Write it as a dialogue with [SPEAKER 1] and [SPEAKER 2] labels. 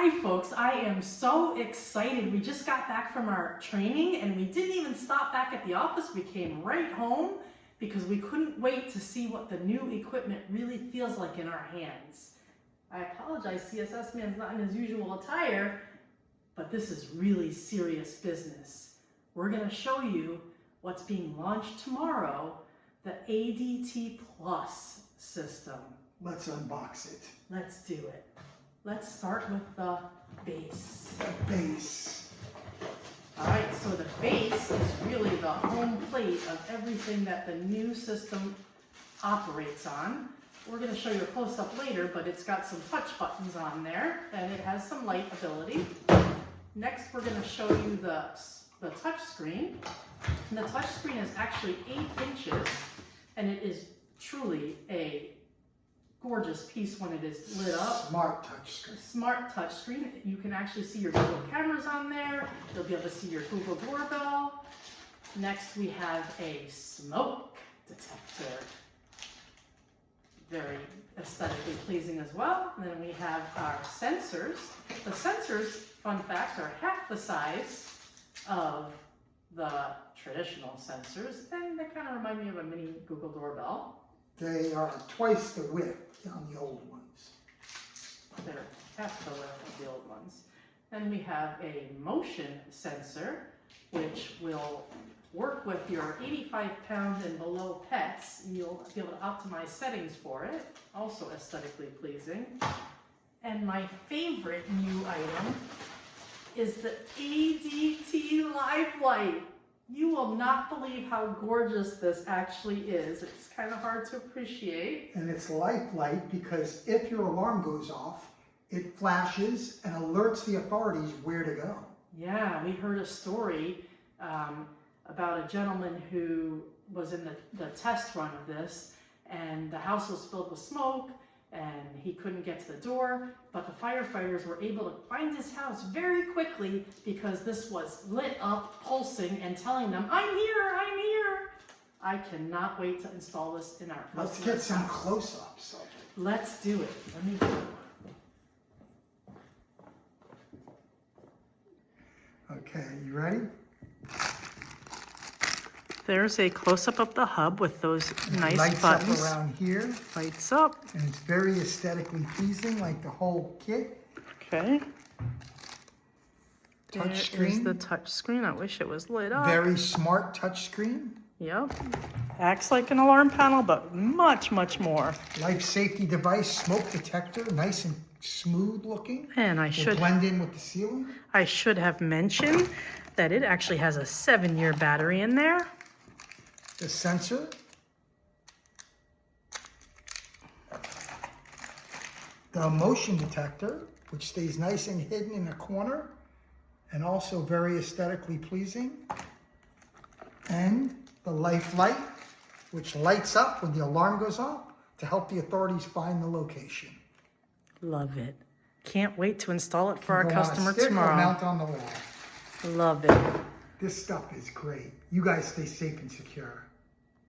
[SPEAKER 1] Hi folks, I am so excited. We just got back from our training and we didn't even stop back at the office. We came right home because we couldn't wait to see what the new equipment really feels like in our hands. I apologize, CSS man's not in his usual attire, but this is really serious business. We're going to show you what's being launched tomorrow, the ADT Plus system.
[SPEAKER 2] Let's unbox it.
[SPEAKER 1] Let's do it. Let's start with the base.
[SPEAKER 2] The base.
[SPEAKER 1] All right, so the base is really the home plate of everything that the new system operates on. We're going to show you a close-up later, but it's got some touch buttons on there, and it has some light ability. Next, we're going to show you the touch screen. And the touch screen is actually 8 inches, and it is truly a gorgeous piece when it is lit up.
[SPEAKER 2] Smart touch screen.
[SPEAKER 1] Smart touch screen. You can actually see your Google cameras on there. You'll be able to see your Google doorbell. Next, we have a smoke detector. Very aesthetically pleasing as well. And then we have our sensors. The sensors, fun fact, are half the size of the traditional sensors, and they kind of remind me of a mini Google doorbell.
[SPEAKER 2] They are twice the width on the old ones.
[SPEAKER 1] They're half the width of the old ones. Then we have a motion sensor, which will work with your 85-pound and below pets. You'll be able to optimize settings for it, also aesthetically pleasing. And my favorite new item is the ADT Live Light. You will not believe how gorgeous this actually is. It's kind of hard to appreciate.
[SPEAKER 2] And it's life light because if your alarm goes off, it flashes and alerts the authorities where to go.
[SPEAKER 1] Yeah, we heard a story about a gentleman who was in the test run of this, and the house was filled with smoke, and he couldn't get to the door, but the firefighters were able to find his house very quickly because this was lit up, pulsing, and telling them, I'm here, I'm here. I cannot wait to install this in our
[SPEAKER 2] Let's
[SPEAKER 1] customer's
[SPEAKER 2] get some
[SPEAKER 1] house.
[SPEAKER 2] close-ups of it.
[SPEAKER 1] Let's do it. Let me do it.
[SPEAKER 2] Okay, you ready?
[SPEAKER 1] There's a close-up of the hub with those nice
[SPEAKER 2] Lights
[SPEAKER 1] buttons.
[SPEAKER 2] up around here,
[SPEAKER 1] Lights up.
[SPEAKER 2] and it's very aesthetically pleasing, like the whole kit.
[SPEAKER 1] Okay.
[SPEAKER 2] Touch
[SPEAKER 1] There is
[SPEAKER 2] screen.
[SPEAKER 1] the touch screen. I wish it was lit up.
[SPEAKER 2] Very smart touch screen.
[SPEAKER 1] Yep. Acts like an alarm panel, but much, much more.
[SPEAKER 2] Life safety device, smoke detector, nice and smooth looking.
[SPEAKER 1] And I
[SPEAKER 2] Will blend in with the ceiling.
[SPEAKER 1] should have mentioned that it actually has a 7-year battery in there.
[SPEAKER 2] The sensor. The motion detector, which stays nice and hidden in a corner and also very aesthetically pleasing. And the life light, which lights up when the alarm goes off to help the authorities find the location.
[SPEAKER 1] Love it. Can't wait to install it for our
[SPEAKER 2] Go on a
[SPEAKER 1] customer
[SPEAKER 2] stick or
[SPEAKER 1] tomorrow.
[SPEAKER 2] mount on the wall.
[SPEAKER 1] Love it.
[SPEAKER 2] This stuff is great. You guys stay safe and secure.